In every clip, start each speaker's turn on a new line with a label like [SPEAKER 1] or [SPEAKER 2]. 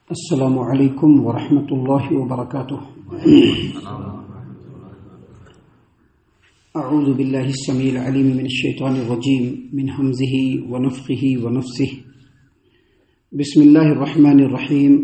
[SPEAKER 1] السلام علیکم ورحمۃ اللہ وبرکاتہ۔ اعوذ باللہ السمیع العلیم من الشیطان الرجیم من ہمزہ ونفخہ ونفثہ۔ بسم اللہ الرحمن الرحیم۔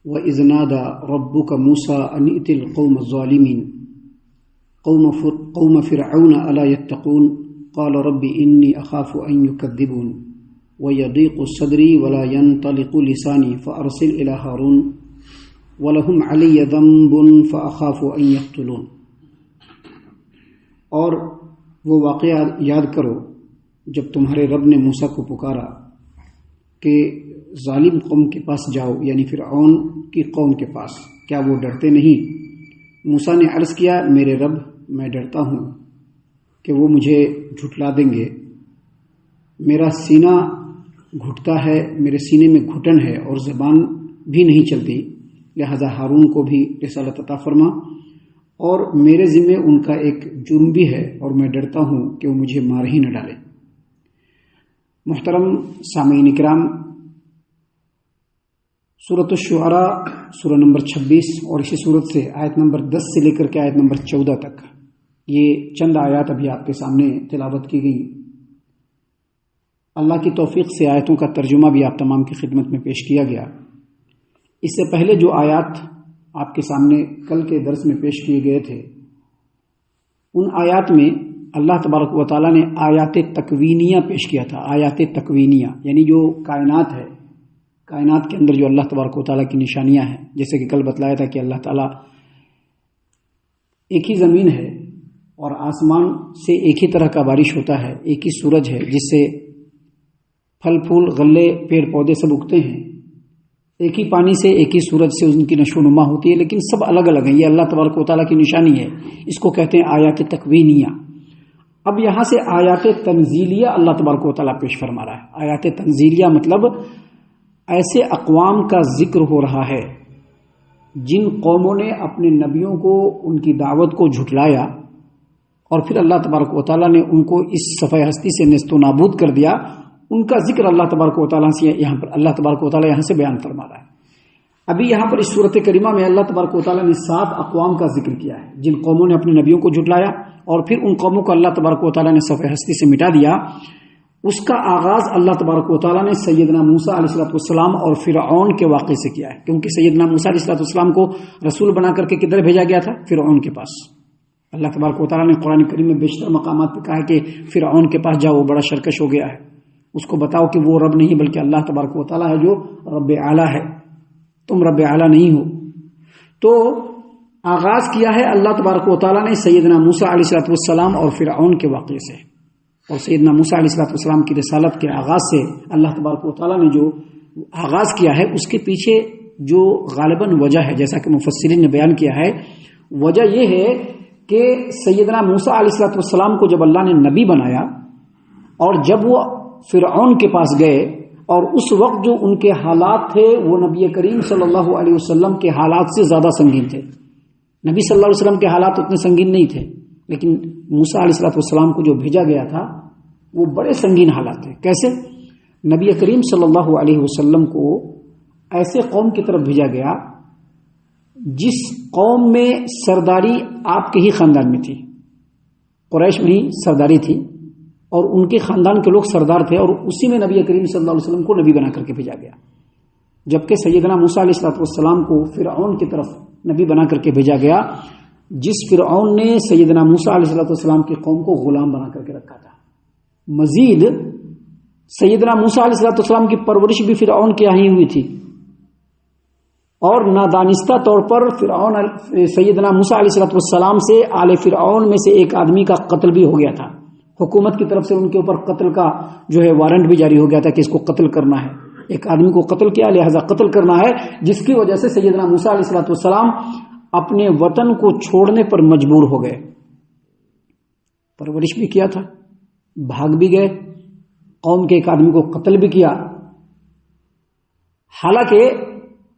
[SPEAKER 1] وَإِذْ نَادَى رَبُّكَ مُوسَىٰ أَنِ ائْتِ الْقَوْمَ الظَّالِمِينَ قوم فرعون ألا يتقون قال رب إني أخاف أن يكذبون وَيَضِيقُ صَدْرِي وَلَا يَنطَلِقُ لِسَانِي فَأَرْسِلْ إِلَىٰ هَارُونَ وَلَهُمْ عَلَيَّ ذَنبٌ فَأَخَافُ أَن يَقْتُلُونِ۔ اور وہ واقعہ یاد کرو جب تمہارے رب نے موسیٰ کو پکارا کہ ظالم قوم کے پاس جاؤ، یعنی فرعون کی قوم کے پاس، کیا وہ ڈرتے نہیں؟ موسیٰ نے عرض کیا میرے رب، میں ڈرتا ہوں کہ وہ مجھے جھٹلا دیں گے، میرا سینہ گھٹتا ہے، میرے سینے میں گھٹن ہے اور زبان بھی نہیں چلتی، لہذا ہارون کو بھی رسالت عطا فرما، اور میرے ذمے ان کا ایک جرم بھی ہے اور میں ڈرتا ہوں کہ وہ مجھے مار ہی نہ ڈالے۔ محترم سامعین کرام، سورۃ الشعراء سورہ نمبر 26 اور اسی سورت سے آیت نمبر 10 سے لے کر کے آیت نمبر 14 تک یہ چند آیات ابھی آپ کے سامنے تلاوت کی گئی۔ اللہ کی توفیق سے آیتوں کا ترجمہ بھی آپ تمام کی خدمت میں پیش کیا گیا۔ اس سے پہلے جو آیات آپ کے سامنے کل کے درس میں پیش کیے گئے تھے، ان آیات میں اللہ تبارک و تعالیٰ نے آیات تکوینیہ پیش کیا تھا۔ آیات تکوینیہ یعنی جو کائنات ہے، کائنات کے اندر جو اللہ تبارک و تعالیٰ کی نشانیاں ہیں، جیسے کہ کل بتلایا تھا کہ اللہ تعالیٰ ایک ہی زمین ہے اور آسمان سے ایک ہی طرح کا بارش ہوتا ہے، ایک ہی سورج ہے جس سے پھل پھول غلے پیڑ پودے سب اگتے ہیں، ایک ہی پانی سے ایک ہی سورج سے ان کی نشو و نما ہوتی ہے، لیکن سب الگ الگ ہیں۔ یہ اللہ تبارک و تعالیٰ کی نشانی ہے، اس کو کہتے ہیں آیات تکوینیہ۔ اب یہاں سے آیات تنزیلیہ اللہ تبارک و تعالیٰ پیش فرما رہا ہے۔ آیات تنزیلیہ مطلب ایسے اقوام کا ذکر ہو رہا ہے جن قوموں نے اپنے نبیوں کو ان کی دعوت کو جھٹلایا اور پھر اللہ تبارک و تعالیٰ نے ان کو اس صفحہ ہستی سے نیست و نابود کر دیا، ان کا ذکر اللہ تبارک و تعالیٰ سے یہاں پر اللہ تبارک و تعالیٰ یہاں سے بیان فرما رہا ہے۔ ابھی یہاں پر اس صورت کریمہ میں اللہ تبارک و تعالیٰ نے 7 اقوام کا ذکر کیا ہے جن قوموں نے اپنے نبیوں کو جھٹلایا اور پھر ان قوموں کو اللہ تبارک و تعالیٰ نے صفحہ ہستی سے مٹا دیا۔ اس کا آغاز اللہ تبارک و تعالیٰ نے سیدنا موسیٰ علیہ السلام اور فرعون کے واقعے سے کیا ہے، کیونکہ سیدنا موسیٰ علیہ السلام کو رسول بنا کر کے کدھر بھیجا گیا تھا؟ فرعون کے پاس۔ اللہ تبارک و تعالیٰ نے قرآن کریم میں بیشتر مقامات پہ کہا ہے کہ فرعون کے پاس جاؤ، وہ بڑا سرکش ہو گیا ہے، اس کو بتاؤ کہ وہ رب نہیں بلکہ اللہ تبارک و تعالیٰ ہے جو رب اعلیٰ ہے، تم رب اعلیٰ نہیں ہو۔ تو آغاز کیا ہے اللہ تبارک و تعالیٰ نے سیدنا موسیٰ علیہ السلام اور فرعون کے واقعے سے، اور سیدنا موسیٰ علیہ السلام کی رسالت کے آغاز سے اللہ تبارک و تعالیٰ نے جو آغاز کیا ہے اس کے پیچھے جو غالباً وجہ ہے، جیسا کہ مفسرین نے بیان کیا ہے، وجہ یہ ہے کہ سیدنا موسیٰ علیہ السلام کو جب اللہ نے نبی بنایا اور جب وہ فرعون کے پاس گئے اور اس وقت جو ان کے حالات تھے وہ نبی کریم صلی اللہ علیہ وسلم کے حالات سے زیادہ سنگین تھے۔ نبی صلی اللہ علیہ وسلم کے حالات اتنے سنگین نہیں تھے، لیکن موسیٰ علیہ السلام کو جو بھیجا گیا تھا وہ بڑے سنگین حالات تھے۔ کیسے؟ نبی کریم صلی اللہ علیہ وسلم کو ایسے قوم کی طرف بھیجا گیا جس قوم میں سرداری آپ کے ہی خاندان میں تھی، قریش میں ہی سرداری تھی اور ان کے خاندان کے لوگ سردار تھے، اور اسی میں نبی کریم صلی اللہ علیہ وسلم کو نبی بنا کر کے بھیجا گیا۔ جبکہ سیدنا موسیٰ علیہ السلام کو فرعون کی طرف نبی بنا کر کے بھیجا گیا جس فرعون نے سیدنا موسیٰ علیہ السلام کی قوم کو غلام بنا کر کے رکھا تھا۔ مزید سیدنا موسیٰ علیہ السلام کی پرورش بھی فرعون کی ہی ہوئی تھی، اور نادانستہ طور پر فرعون سیدنا موسیٰ علیہ السلام سے آل فرعون میں سے ایک آدمی کا قتل بھی ہو گیا تھا۔ حکومت کی طرف سے ان کے اوپر قتل کا جو ہے وارنٹ بھی جاری ہو گیا تھا کہ اس کو قتل کرنا ہے، ایک آدمی کو قتل کیا لہذا قتل کرنا ہے، جس کی وجہ سے سیدنا موسیٰ علیہ السلام اپنے وطن کو چھوڑنے پر مجبور ہو گئے۔ پرورش بھی کیا تھا، بھاگ بھی گئے، قوم کے ایک آدمی کو قتل بھی کیا۔ حالانکہ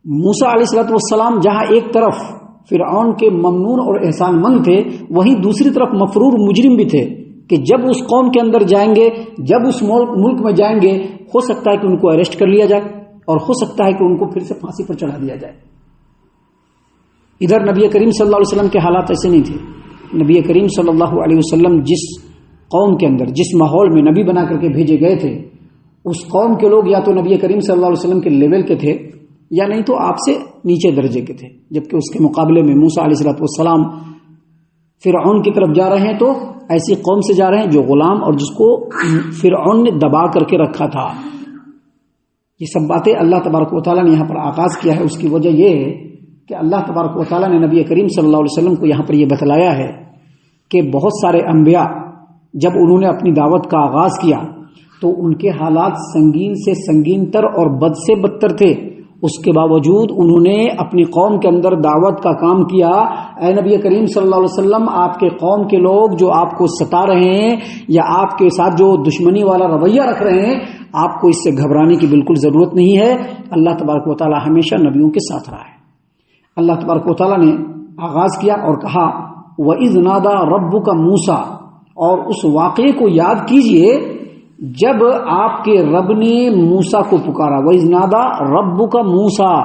[SPEAKER 1] موسیٰ علیہ السلام جہاں ایک طرف فرعون کے ممنون اور احسان مند تھے، وہیں دوسری طرف مفرور مجرم بھی تھے کہ جب اس قوم کے اندر جائیں گے، جب اس ملک میں جائیں گے، ہو سکتا ہے کہ ان کو اریسٹ کر لیا جائے، اور ہو سکتا ہے کہ ان کو پھر سے پھانسی پر چڑھا دیا جائے۔ ادھر نبی کریم صلی اللہ علیہ وسلم کے حالات ایسے نہیں تھے۔ نبی کریم صلی اللہ علیہ وسلم جس قوم کے اندر، جس ماحول میں نبی بنا کر کے بھیجے گئے تھے، اس قوم کے لوگ یا تو نبی کریم صلی اللہ علیہ وسلم کے لیول کے تھے یا نہیں تو آپ سے نیچے درجے کے تھے، جبکہ اس کے مقابلے میں موسیٰ علیہ السلام فرعون کی طرف جا رہے ہیں تو ایسی قوم سے جا رہے ہیں جو غلام اور جس کو فرعون نے دبا کر کے رکھا تھا۔ یہ سب باتیں اللہ تبارک و تعالیٰ نے یہاں پر آغاز کیا ہے۔ اس کی وجہ یہ ہے کہ اللہ تبارک و تعالیٰ نے نبی کریم صلی اللہ علیہ وسلم کو یہاں پر یہ بتلایا ہے کہ بہت سارے انبیاء جب انہوں نے اپنی دعوت کا آغاز کیا تو ان کے حالات سنگین سے سنگین تر اور بد سے بدتر تھے، اس کے باوجود انہوں نے اپنی قوم کے اندر دعوت کا کام کیا۔ اے نبی کریم صلی اللہ علیہ وسلم، آپ کے قوم کے لوگ جو آپ کو ستا رہے ہیں یا آپ کے ساتھ جو دشمنی والا رویہ رکھ رہے ہیں، آپ کو اس سے گھبرانے کی بالکل ضرورت نہیں ہے۔ اللہ تبارک و تعالیٰ ہمیشہ نبیوں کے ساتھ رہا ہے۔ اللہ تبارک و تعالیٰ نے آغاز کیا اور کہا وَإِذْ نَادَى رَبُّكَ مُوسَىٰ، اور اس واقعے کو یاد کیجئے جب آپ کے رب نے موسیٰ کو پکارا۔ وَإِذْ نَادَى رَبُّكَ مُوسَىٰ،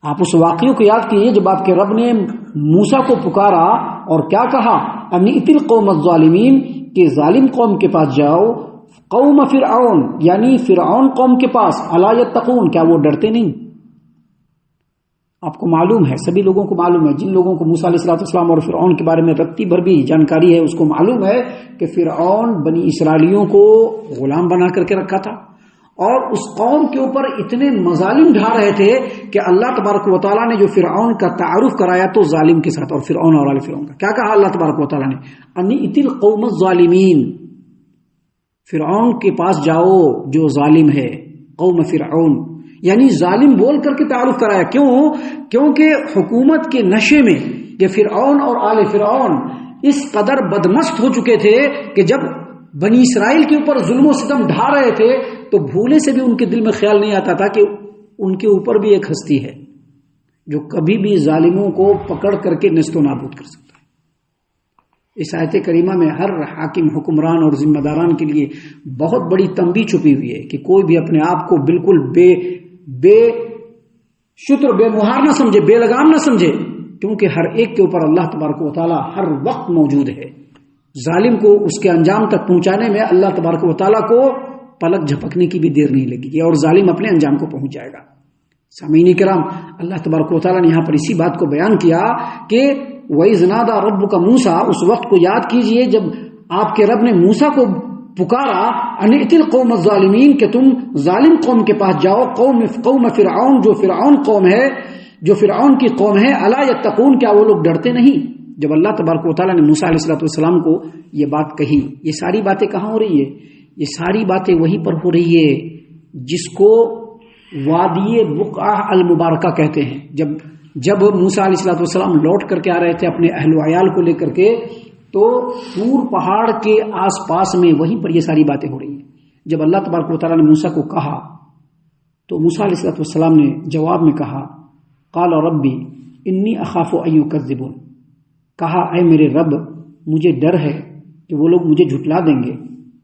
[SPEAKER 1] آپ اس واقعے کو یاد کیجئے جب آپ کے رب نے موسیٰ کو پکارا اور کیا کہا، أَنِ ائْتِ الْقَوْمَ الظَّالِمِينَ، کہ ظالم قوم کے پاس جاؤ، قوم فرعون یعنی فرعون قوم کے پاس، أَلَا يَتَّقُونَ، کیا وہ ڈرتے نہیں؟ آپ کو معلوم ہے، سبھی لوگوں کو معلوم ہے، جن لوگوں کو موسیٰ علیہ السلام اور فرعون کے بارے میں رتی بھر بھی جانکاری ہے، اس کو معلوم ہے کہ فرعون بنی اسرائیلیوں کو غلام بنا کر کے رکھا تھا اور اس قوم کے اوپر اتنے مظالم ڈھا رہے تھے کہ اللہ تبارک و تعالیٰ نے جو فرعون کا تعارف کرایا تو ظالم کے ساتھ، اور فرعون اور آل فرعون کا کیا کہا اللہ تبارک و تعالیٰ نے، أَنِ ائْتِ الْقَوْمَ الظَّالِمِينَ، فرعون کے پاس جاؤ جو ظالم ہے، قوم فرعون یعنی ظالم بول کر کے تعارف کرایا۔ کیونکہ حکومت کے نشے میں یہ فرعون اور آل فرعون اس قدر بدمست ہو چکے تھے کہ جب بنی اسرائیل کے اوپر ظلم و ستم ڈھا رہے تھے تو بھولے سے بھی ان کے دل میں خیال نہیں آتا تھا کہ ان کے اوپر بھی ایک ہستی ہے جو کبھی بھی ظالموں کو پکڑ کر کے نیست و نابود کر سکتا ہے۔ اس آیت کریمہ میں ہر حاکم، حکمران اور ذمہ داران کے لیے بہت بڑی تنبیہ چھپی ہوئی ہے کہ کوئی بھی اپنے آپ کو بالکل بے شتر، بے مہار نہ سمجھے، بے لگام نہ سمجھے، کیونکہ ہر ایک کے اوپر اللہ تبارک و تعالیٰ ہر وقت موجود ہے۔ ظالم کو اس کے انجام تک پہنچانے میں اللہ تبارک و تعالیٰ کو پلک جھپکنے کی بھی دیر نہیں لگے گی اور ظالم اپنے انجام کو پہنچ جائے گا۔ سامعین کرام، اللہ تبارک و تعالیٰ نے یہاں پر اسی بات کو بیان کیا کہ وَإِذْ نَادَى رَبُّكَ مُوسَىٰ، اس وقت کو یاد کیجئے جب آپ کے رب نے موسیٰ کو پکارا، أَنِ ائْتِ الْقَوْمَ الظَّالِمِينَ، کہ تم ظالم قوم کے پاس جاؤ، قوم فرعون، جو فرعون قوم ہے، جو فرعون کی قوم ہے، أَلَا يَتَّقُونَ، کیا وہ لوگ ڈرتے نہیں؟ جب اللہ تبارک و تعالیٰ نے موسیٰ علیہ السلام کو یہ بات کہی، یہ ساری باتیں کہاں ہو رہی ہے؟ یہ ساری باتیں وہیں پر ہو رہی ہے جس کو وادی بقعہ المبارکہ کہتے ہیں۔ جب موسیٰ علیہ السلام لوٹ کر کے آ رہے تھے اپنے اہل و عیال کو لے کر کے، تو طور پہاڑ کے آس پاس میں وہیں پر یہ ساری باتیں ہو رہی ہیں۔ جب اللہ تبارک و تعالیٰ نے موسیٰ کو کہا تو موسیٰ علیہ السلام نے جواب میں کہا قال ربی انی اخاف ان یکذبون، کہا اے میرے رب مجھے ڈر ہے کہ وہ لوگ مجھے جھٹلا دیں گے،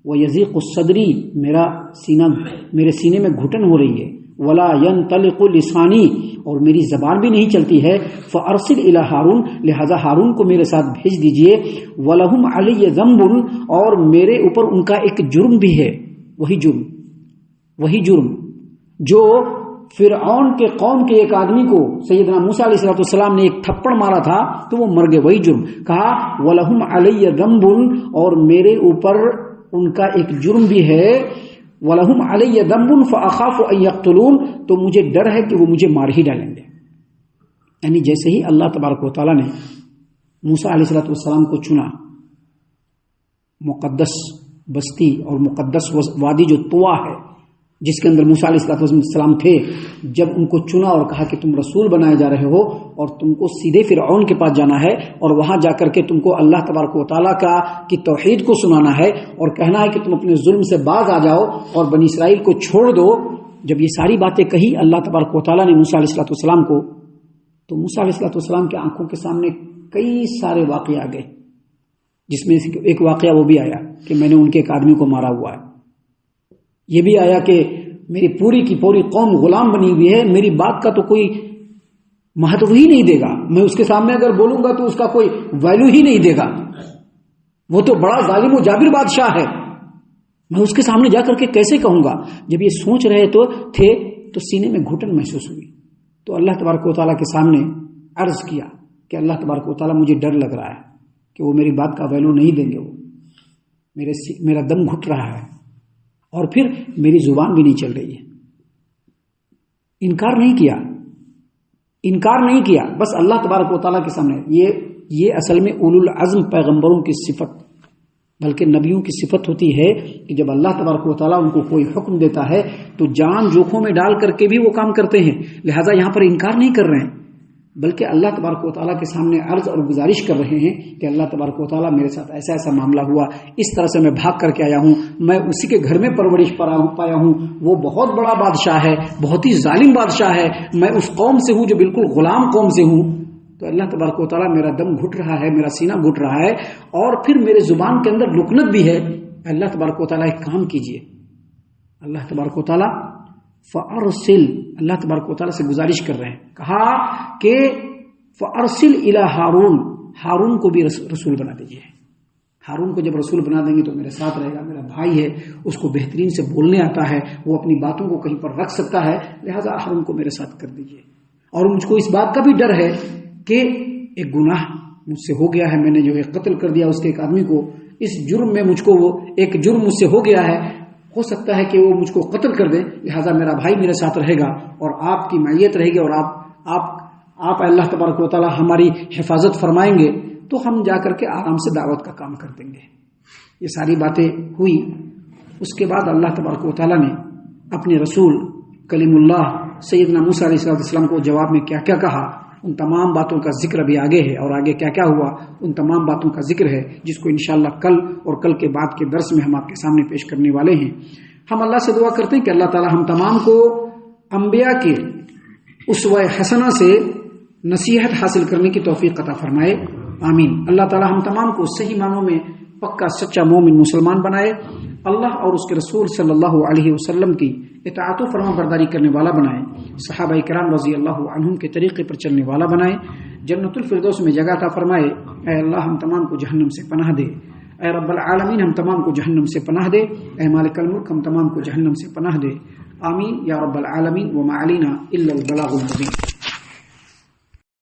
[SPEAKER 1] ویضیق صدری، میرے سینے میں گھٹن ہو رہی ہے، ولا ينطلق لسانی، اور میری زبان بھی نہیں چلتی ہے، فارسل الی ہارون، لہذا ہارون کو میرے ساتھ بھیج دیجئے، ولہم علی ذنب، اور میرے اوپر ان کا ایک جرم بھی ہے، وہی جرم جو فرعون کے قوم کے ایک آدمی کو سیدنا موسیٰ علیہ السلام نے ایک تھپڑ مارا تھا تو وہ مر گئے، وہی جرم، کہا ولہم علی ذنب، اور میرے اوپر ان کا ایک جرم بھی ہے، وَلَهُمْ عَلَيَّ ذَنْبٌ فَأَخَافُ أَن يَقْتُلُونَ، تو مجھے ڈر ہے کہ وہ مجھے مار ہی ڈالیں گے۔ یعنی جیسے ہی اللہ تبارک و تعالیٰ نے موسیٰ علیہ السلام کو چنا، مقدس بستی اور مقدس وادی جو طوا ہے جس کے اندر موسیٰ علیہ السلام تھے، جب ان کو چنا اور کہا کہ تم رسول بنائے جا رہے ہو اور تم کو سیدھے فرعون کے پاس جانا ہے اور وہاں جا کر کے تم کو اللہ تبارک و تعالیٰ کی توحید کو سنانا ہے اور کہنا ہے کہ تم اپنے ظلم سے باز آ جاؤ اور بنی اسرائیل کو چھوڑ دو، جب یہ ساری باتیں کہی اللہ تبارک و تعالیٰ نے موسیٰ علیہ السلام کو، تو موسیٰ علیہ السلام کی آنکھوں کے سامنے کئی سارے واقعے آ گئے، جس میں ایک واقعہ وہ بھی آیا کہ میں نے ان کے ایک آدمی کو مارا ہوا ہے، یہ بھی آیا کہ میری پوری کی پوری قوم غلام بنی ہوئی ہے، میری بات کا تو کوئی مہتو ہی نہیں دے گا، میں اس کے سامنے اگر بولوں گا تو اس کا کوئی ویلو ہی نہیں دے گا، وہ تو بڑا ظالم و جابر بادشاہ ہے، میں اس کے سامنے جا کر کے کیسے کہوں گا۔ جب یہ سوچ رہے تھے تو سینے میں گھٹن محسوس ہوئی، تو اللہ تبارک و تعالیٰ کے سامنے عرض کیا کہ اللہ تبارک و تعالیٰ مجھے ڈر لگ رہا ہے کہ وہ میری بات کا ویلو نہیں دیں گے، وہ میرا دم گھٹ رہا ہے اور پھر میری زبان بھی نہیں چل رہی ہے۔ انکار نہیں کیا، بس اللہ تبارک و تعالیٰ کے سامنے۔ یہ اصل میں اولو العزم پیغمبروں کی صفت، بلکہ نبیوں کی صفت ہوتی ہے کہ جب اللہ تبارک و تعالیٰ ان کو کوئی حکم دیتا ہے تو جان جوکھوں میں ڈال کر کے بھی وہ کام کرتے ہیں۔ لہٰذا یہاں پر انکار نہیں کر رہے ہیں، بلکہ اللہ تبارک و تعالیٰ کے سامنے عرض اور گزارش کر رہے ہیں کہ اللہ تبارک و تعالیٰ میرے ساتھ ایسا ایسا معاملہ ہوا، اس طرح سے میں بھاگ کر کے آیا ہوں، میں اسی کے گھر میں پرورش پایا ہوں، وہ بہت بڑا بادشاہ ہے، بہت ہی ظالم بادشاہ ہے، میں اس قوم سے ہوں جو بالکل غلام قوم سے ہوں۔ تو اللہ تبارک و تعالیٰ میرا دم گھٹ رہا ہے، میرا سینہ گھٹ رہا ہے، اور پھر میرے زبان کے اندر لکنت بھی ہے۔ اللہ تبارک و تعالیٰ ایک کام کیجئے، اللہ تبارک و تعالیٰ فارسل، اللہ تبارک و تعالیٰ سے گزارش کر رہے ہیں، کہا کہ فارسل الی ہارون، ہارون کو بھی رسول بنا دیجئے۔ ہارون کو جب رسول بنا دیں گے تو میرے ساتھ رہے گا، میرا بھائی ہے، اس کو بہترین سے بولنے آتا ہے، وہ اپنی باتوں کو کہیں پر رکھ سکتا ہے، لہذا ہارون کو میرے ساتھ کر دیجئے۔ اور مجھ کو اس بات کا بھی ڈر ہے کہ ایک گناہ مجھ سے ہو گیا ہے، میں نے جو ہے قتل کر دیا اس کے ایک آدمی کو، اس جرم میں مجھ کو وہ ایک جرم مجھ سے ہو گیا ہے، ہو سکتا ہے کہ وہ مجھ کو قتل کر دے، لہذا میرا بھائی میرے ساتھ رہے گا اور آپ کی معیت رہے گی، اور آپ اللہ تبارک و تعالیٰ ہماری حفاظت فرمائیں گے، تو ہم جا کر کے آرام سے دعوت کا کام کر دیں گے۔ یہ ساری باتیں ہوئی۔ اس کے بعد اللہ تبارک و تعالیٰ نے اپنے رسول کلیم اللہ سیدنا موسیٰ علیہ السلام کو جواب میں کیا کیا کہا، ان تمام باتوں کا ذکر ابھی آگے ہے، اور آگے کیا کیا ہوا ان تمام باتوں کا ذکر ہے، جس کو انشاءاللہ کل اور کل کے بعد کے درس میں ہم آپ کے سامنے پیش کرنے والے ہیں۔ ہم اللہ سے دعا کرتے ہیں کہ اللہ تعالی ہم تمام کو انبیاء کے اسوہ حسنہ سے نصیحت حاصل کرنے کی توفیق عطا فرمائے، آمین۔ اللہ تعالی ہم تمام کو صحیح معنوں میں پکا سچا مومن مسلمان بنائے، اللہ اور اس کے رسول صلی اللہ علیہ وسلم کی اطاعت و فرما برداری کرنے والا بنائے، صحابہ کرام رضی اللہ عنہم کے طریقے پر چلنے والا بنائے، جنت الفردوس میں جگہ عطا فرمائے۔ اے اللہ ہم تمام کو جہنم سے پناہ دے، اے رب العالمین ہم تمام کو جہنم سے پناہ دے، اے مالک الملک ہم تمام کو جہنم سے پناہ دے، آمین یا رب العالمین۔ وما علینا الا البلاغ المبین۔